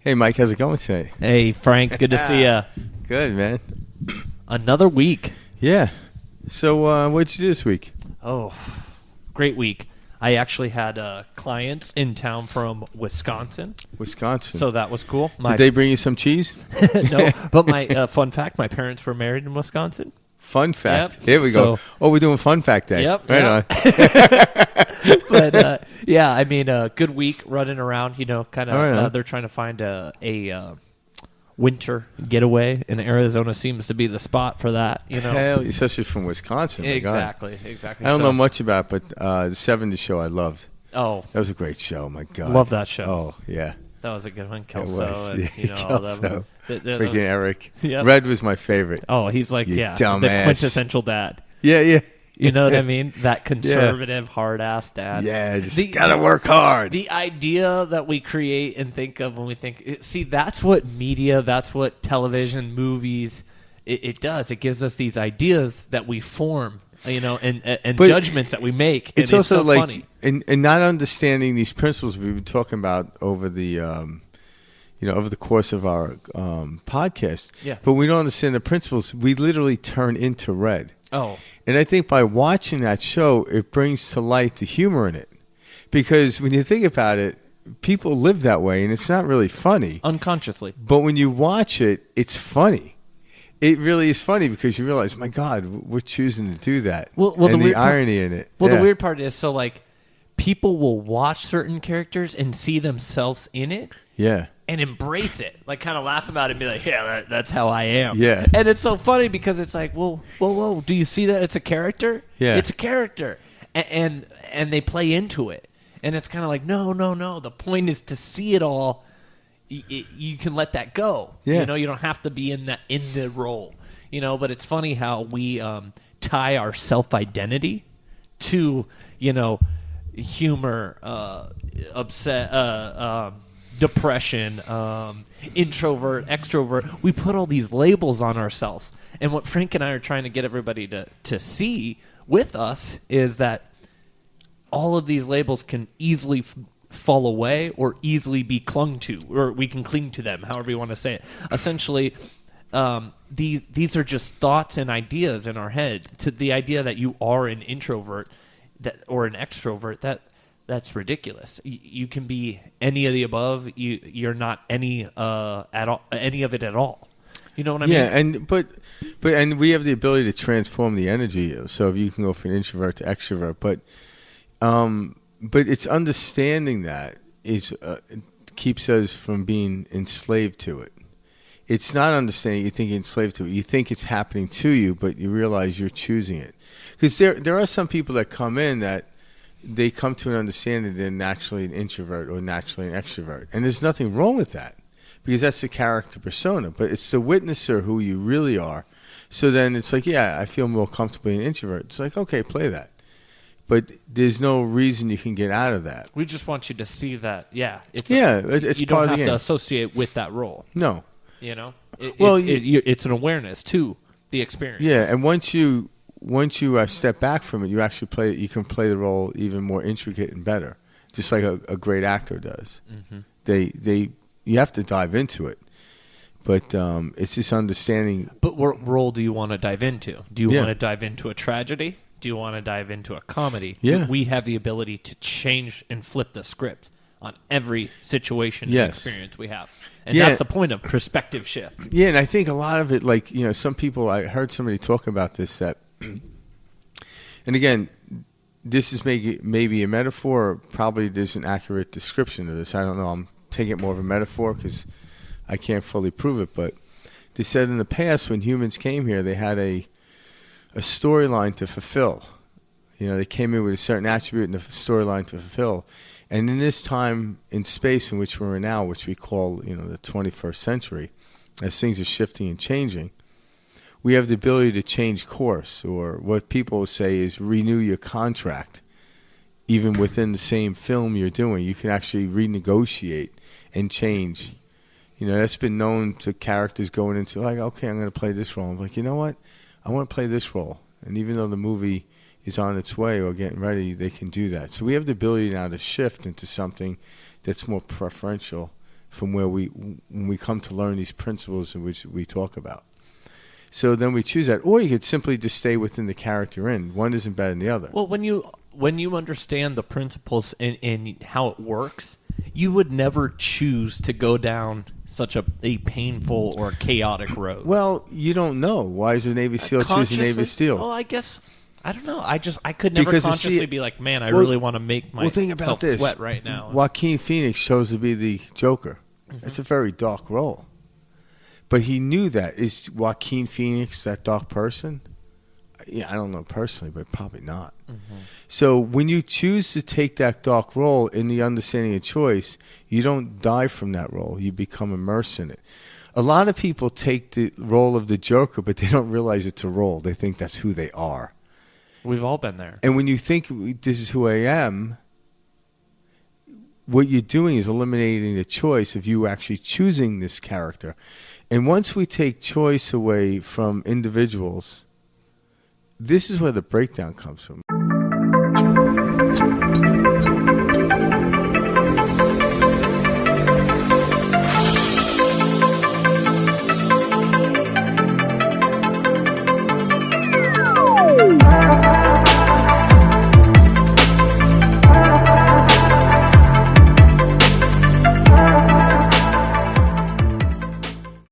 Hey, Mike, how's it going today? Hey, Frank, good to see you. Good, man. Another week. Yeah. So, what'd you do this week? Oh, great week. I actually had clients in town from Wisconsin. So that was cool. did they bring you some cheese? No, but my fun fact, my parents were married in Wisconsin. Fun fact. Yep. Here we go. We're doing Fun Fact Day. Yep. Right on. But, yeah, I mean, good week running around, kind of. They're trying to find a winter getaway, and Arizona seems to be the spot for that, Hell, especially from Wisconsin. Exactly. I don't know much about it, but the 70s show I loved. Oh. That was a great show, my God. Love that show. Oh, yeah. That was a good one, Kelso. Kelso. Freaking Eric. Yep. Red was my favorite. Oh, he's like, the dumbass. quintessential dad. Yeah. You know what I mean? That conservative, hard-ass dad. Yeah, just gotta work hard. The idea that we create and think of when we think... See, that's what media, that's what television, movies, it does. It gives us these ideas that we form, and judgments that we make. It's also so like... funny. And not understanding these principles we've been talking about over the... over the course of our podcast. Yeah. But we don't understand the principles. We literally turn into red. Oh. And I think by watching that show, it brings to light the humor in it. Because when you think about it, people live that way, and it's not really funny. Unconsciously. But when you watch it, it's funny. It really is funny because you realize, my God, we're choosing to do that. Well, and the irony in it. Well, the weird part is, people will watch certain characters and see themselves in it. Yeah. And embrace it, kind of laugh about it and be like, yeah, that's how I am. Yeah. And it's so funny because it's like, whoa, do you see that it's a character? Yeah. It's a character. And they play into it. And it's kind of like, no. The point is to see it all. You can let that go. Yeah. You don't have to be in the role. But it's funny how we tie our self-identity to, humor, upset, depression, introvert, extrovert. We put all these labels on ourselves. And what Frank and I are trying to get everybody to see with us is that all of these labels can easily fall away or easily be clung to, or we can cling to them, however you want to say it. Essentially, these are just thoughts and ideas in our head. To the idea that you are an introvert or an extrovert, that's ridiculous. You can be any of the above. You're not any at all, any of it at all. You know what I mean? Yeah, and we have the ability to transform the energy. So if you can go from introvert to extrovert, but it's understanding that keeps us from being enslaved to it. It's not understanding you think you're enslaved to it. You think it's happening to you, but you realize you're choosing it. Because there are some people that come in that they come to an understanding they're naturally an introvert or naturally an extrovert. And there's nothing wrong with that because that's the character persona. But it's the witnesser who you really are. So then it's like, yeah, I feel more comfortable being an introvert. It's like, okay, play that. But there's no reason you can get out of that. We just want you to see that, it's you part don't have of the to associate with that role. No. It's an awareness to the experience. Yeah, and once you step back from it, you actually you can play the role even more intricate and better, just like a great actor does. Mm-hmm. You have to dive into it, but it's just understanding. But what role do you want to dive into? Do you want to dive into a tragedy? Do you want to dive into a comedy? Yeah. We have the ability to change and flip the script on every situation and experience we have. And that's the point of perspective shift. Yeah, and I think a lot of it, some people, I heard somebody talk about this, that, and again, this is maybe a metaphor, or probably there's an accurate description of this. I don't know. I'm taking it more of a metaphor because I can't fully prove it. But they said in the past when humans came here, they had a storyline to fulfill. They came in with a certain attribute and a storyline to fulfill. And in this time in space in which we're in now, which we call, the 21st century, as things are shifting and changing, we have the ability to change course, or what people say is renew your contract. Even within the same film you're doing, you can actually renegotiate and change. That's been known to characters going into, okay, I'm going to play this role. I'm like, you know what? I want to play this role. And even though the movie is on its way or getting ready, they can do that. So we have the ability now to shift into something that's more preferential from when we come to learn these principles in which we talk about. So then we choose that, or you could simply just stay within the character in. One isn't better than the other. Well, when you understand the principles and how it works, you would never choose to go down such a painful or chaotic road. Well, you don't know. Why is a Navy SEAL choosing Navy SEAL? Oh, I guess I don't know. I could never Because consciously be like, man, I really want to make think about myself this. sweat right now. Joaquin Phoenix chose to be the Joker. It's a very dark role. But he knew that. Is Joaquin Phoenix that dark person? Yeah, I don't know personally, but probably not. So when you choose to take that dark role in the understanding of choice, you don't die from that role. You become immersed in it. A lot of people take the role of the Joker, but they don't realize it's a role. They think that's who they are. We've all been there. And when you think this is who I am, what you're doing is eliminating the choice of you actually choosing this character. And once we take choice away from individuals, this is where the breakdown comes from.